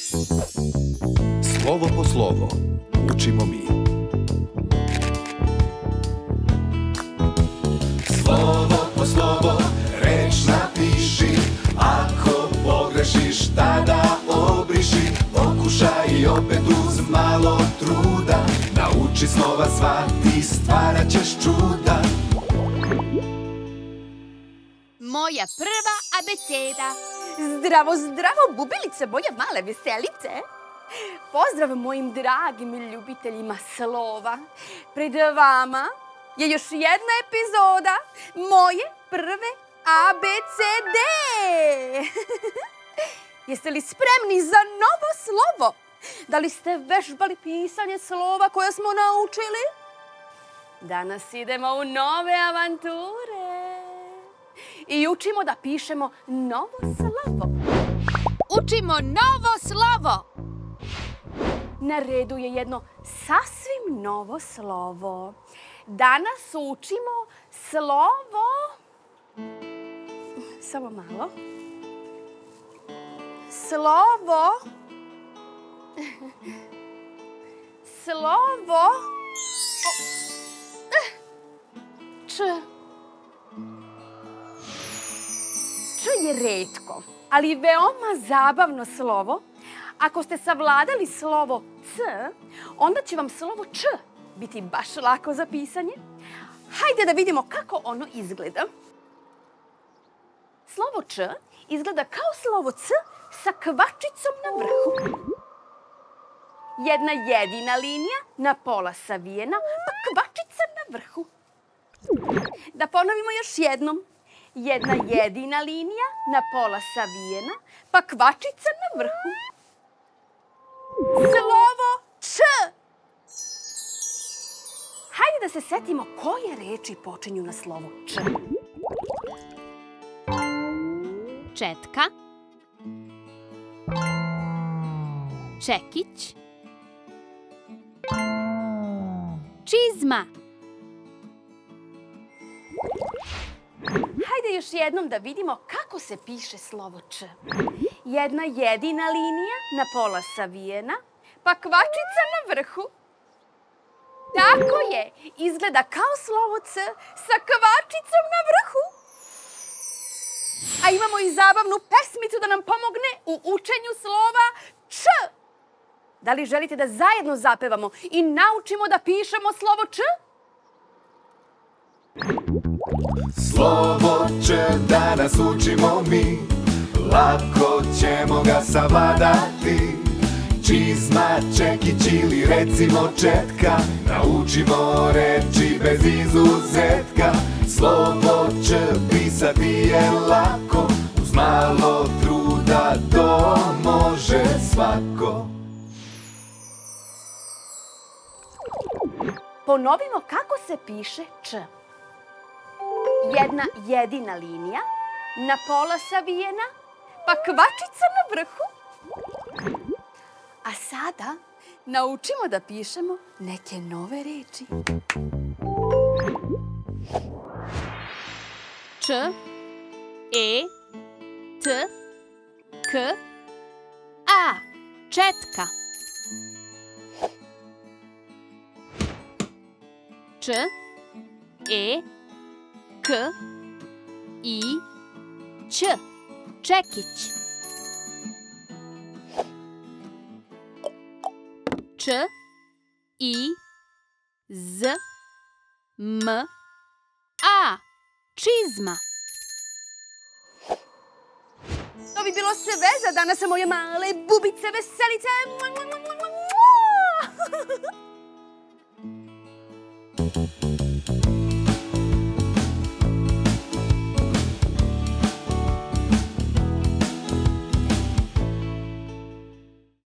Slovo po slovo učimo mi. Slovo po slovo reč napiši, ako pogrešiš tada obriši. Pokušaj i opet uz malo truda, nauči slova sva, ti stvarat ćeš čuda. Moja prva abeceda. Zdravo, zdravo, bubilice, moje male veselice. Pozdrav mojim dragim ljubiteljima slova. Pred vama je još jedna epizoda moje prve ABCD. Jeste li spremni za novo slovo? Da li ste vežbali pisanje slova koje smo naučili? Danas idemo u nove avanture. I učimo da pišemo novo slovo. Učimo novo slovo. Na redu je jedno sasvim novo slovo. Danas učimo slovo... Samo malo. Slovo... Slovo... Č. Č je retko, ali veoma zabavno slovo. Ako ste savladali slovo C, onda će vam slovo Č biti baš lako za pisanje. Hajde da vidimo kako ono izgleda. Slovo Č izgleda kao slovo C sa kvačicom na vrhu. Jedna jedina linija na pola savijena, pa kvačica na vrhu. Da ponovimo još jednom. Jedna jedina linija na pola savijena, pa kvačica na vrhu. Slovo Č. Hajde da se setimo koje reči počinju na slovo Č. Četka. Čekić. Čizma. Hajde još jednom da vidimo kako se piše slovo Č. Jedna jedina linija na pola savijena, pa kvačica na vrhu. Tako je, izgleda kao slovo C sa kvačicom na vrhu. A imamo i zabavnu pesmicu da nam pomogne u učenju slova Č. Da li želite da zajedno zapevamo i naučimo da pišemo slovo Č? Slovo Č danas učimo mi, lako ćemo ga savladati. Čizma, čekić ili recimo četka, naučimo reči bez izuzetka. Slovo Č pisati je lako, uz malo truda to može svako. Ponovimo kako se piše Č. Jedna jedina linija na pola savijena, pa kvačica na vrhu. A sada naučimo da pišemo neke nove reči. Č, E, T, K, A. Četka. Č, E, K, I, Ć. Čekić. Č, I, Z, M, A. Čizma. To bi bilo sve za danas, moje male bubice veselice.